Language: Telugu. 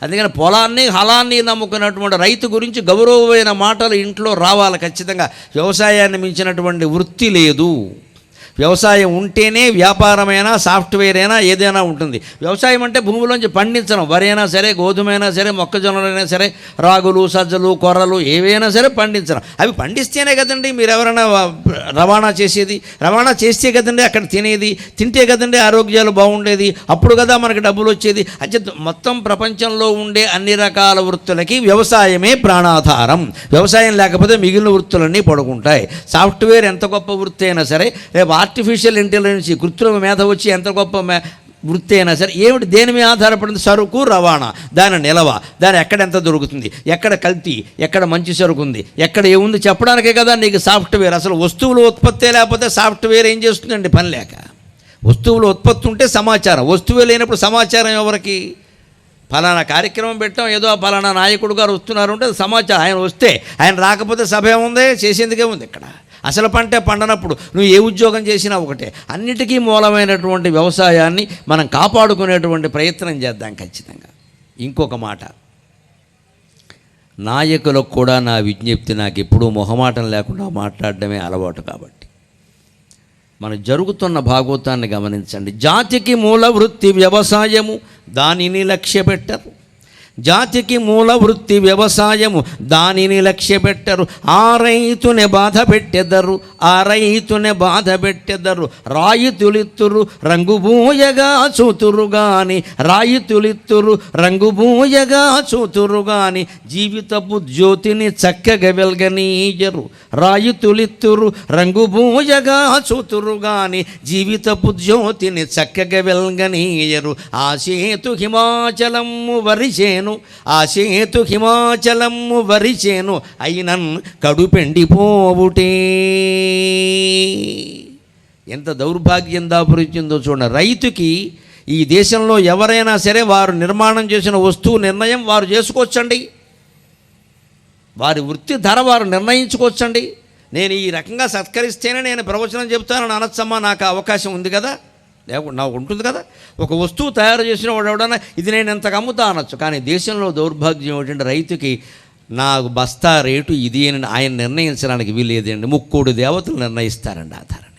అందుకని పొలాన్ని హలాన్ని నమ్ముకున్నటువంటి రైతు గురించి గౌరవమైన మాటలు ఇంట్లో రావాలి ఖచ్చితంగా. వ్యవసాయాన్ని మించినటువంటి వృత్తి లేదు. వ్యవసాయం ఉంటేనే వ్యాపారమైనా సాఫ్ట్వేర్ అయినా ఏదైనా ఉంటుంది. వ్యవసాయం అంటే భూమిలోంచి పండించడం, వరి అయినా సరే, గోధుమైనా సరే, మొక్కజొన్నలైనా సరే, రాగులు, సజ్జలు, కొర్రలు ఏవైనా సరే పండించడం. అవి పండిస్తేనే కదండి మీరు ఎవరైనా రవాణా చేసేది. రవాణా చేస్తే కదండి అక్కడ తినేది. తింటే కదండి ఆరోగ్యాలు బాగుండేది. అప్పుడు కదా మనకు డబ్బులు వచ్చేది. అంటే మొత్తం ప్రపంచంలో ఉండే అన్ని రకాల వృత్తులకి వ్యవసాయమే ప్రాణాధారం. వ్యవసాయం లేకపోతే మిగిలిన వృత్తులన్నీ పడుకుంటాయి. సాఫ్ట్వేర్ ఎంత గొప్ప వృత్తి అయినా సరే, రేపు ఆర్టిఫిషియల్ ఇంటెలిజెన్స్ కృత్రిమ మేధ వచ్చి ఎంత గొప్ప వృత్తి అయినా సరే, ఏమిటి దేని మీద ఆధారపడింది? సరుకు రవాణా, దాని నిలవ, దాని ఎక్కడ ఎంత దొరుకుతుంది, ఎక్కడ కల్తీ, ఎక్కడ మంచి సరుకు ఉంది, ఎక్కడ ఏముంది చెప్పడానికే కదా నీకు సాఫ్ట్వేర్. అసలు వస్తువుల ఉత్పత్తే లేకపోతే సాఫ్ట్వేర్ ఏం చేస్తుందండి? పని లేక. వస్తువుల ఉత్పత్తి ఉంటే సమాచారం, వస్తువే లేనప్పుడు సమాచారం ఎవరికి? ఫలానా కార్యక్రమం పెట్టాం, ఏదో ఫలానా నాయకుడు గారు వస్తున్నారు అంటే సమాచారం. ఆయన వస్తే, ఆయన రాకపోతే సభ ఏముంది? చేసేందుకే ఉంది. ఇక్కడ అసలు పంటే పండనప్పుడు నువ్వు ఏ ఉద్యోగం చేసినా ఒకటే. అన్నిటికీ మూలమైనటువంటి వ్యవసాయాన్ని మనం కాపాడుకునేటువంటి ప్రయత్నం చేద్దాం ఖచ్చితంగా. ఇంకొక మాట, నాయకులకు కూడా నా విజ్ఞప్తి, నాకు ఎప్పుడూ మొహమాటం లేకుండా మాట్లాడడమే అలవాటు. కాబట్టి మనం జరుగుతున్న భాగవతాన్ని గమనించండి. జాతికి మూల వృత్తి వ్యవసాయము, దానిని లక్ష్య పెట్టరు. జాతికి మూల వృత్తి వ్యవసాయము, దానిని లక్ష్య పెట్టరు. ఆ రైతునే బాధ పెట్టెదరు, ఆ రైతునే బాధ పెట్టెదరు. రాయితులిత్తురు రంగుబూయగా చూతురు గాని, రాయితులిత్తురు రంగుబూయగా చూతురు గాని, జీవితపు జ్యోతిని చక్కగా వెల్గనీయరు. రాయితులిత్తురు రంగుబూయగా చూతురు గాని, జీవితపు జ్యోతిని చక్కగా వెల్గనీయరు. ఆ సేతు హిమాచలము వరిచేను, ఆ సేతు హిమాచలము వరిచేను, అయినన్ కడుపెండిపోవుటే. ఎంత దౌర్భాగ్యం దాపురించిందో చూడండి. రైతుకి ఈ దేశంలో ఎవరైనా సరే వారు నిర్మాణం చేసిన వస్తువు నిర్ణయం వారు చేసుకోవచ్చండి. వారి వృత్తి ధర వారు నిర్ణయించుకోవచ్చండి. నేను ఈ రకంగా సత్కరిస్తేనే నేను ప్రవచనం చెబుతానని అనొచ్చమ్మా, నాకు అవకాశం ఉంది కదా, లేకుండా నాకు ఉంటుంది కదా. ఒక వస్తువు తయారు చేసిన వాడు ఎవడన్నా ఇది నేను ఎంతకు అమ్ముతా అనొచ్చు. కానీ దేశంలో దౌర్భాగ్యం ఏంటంటే రైతుకి నాకు బస్తా రేటు ఇది అని ఆయన నిర్ణయించడానికి వీలేదండి. 3 దేవతలు నిర్ణయిస్తారండి ఆధారం.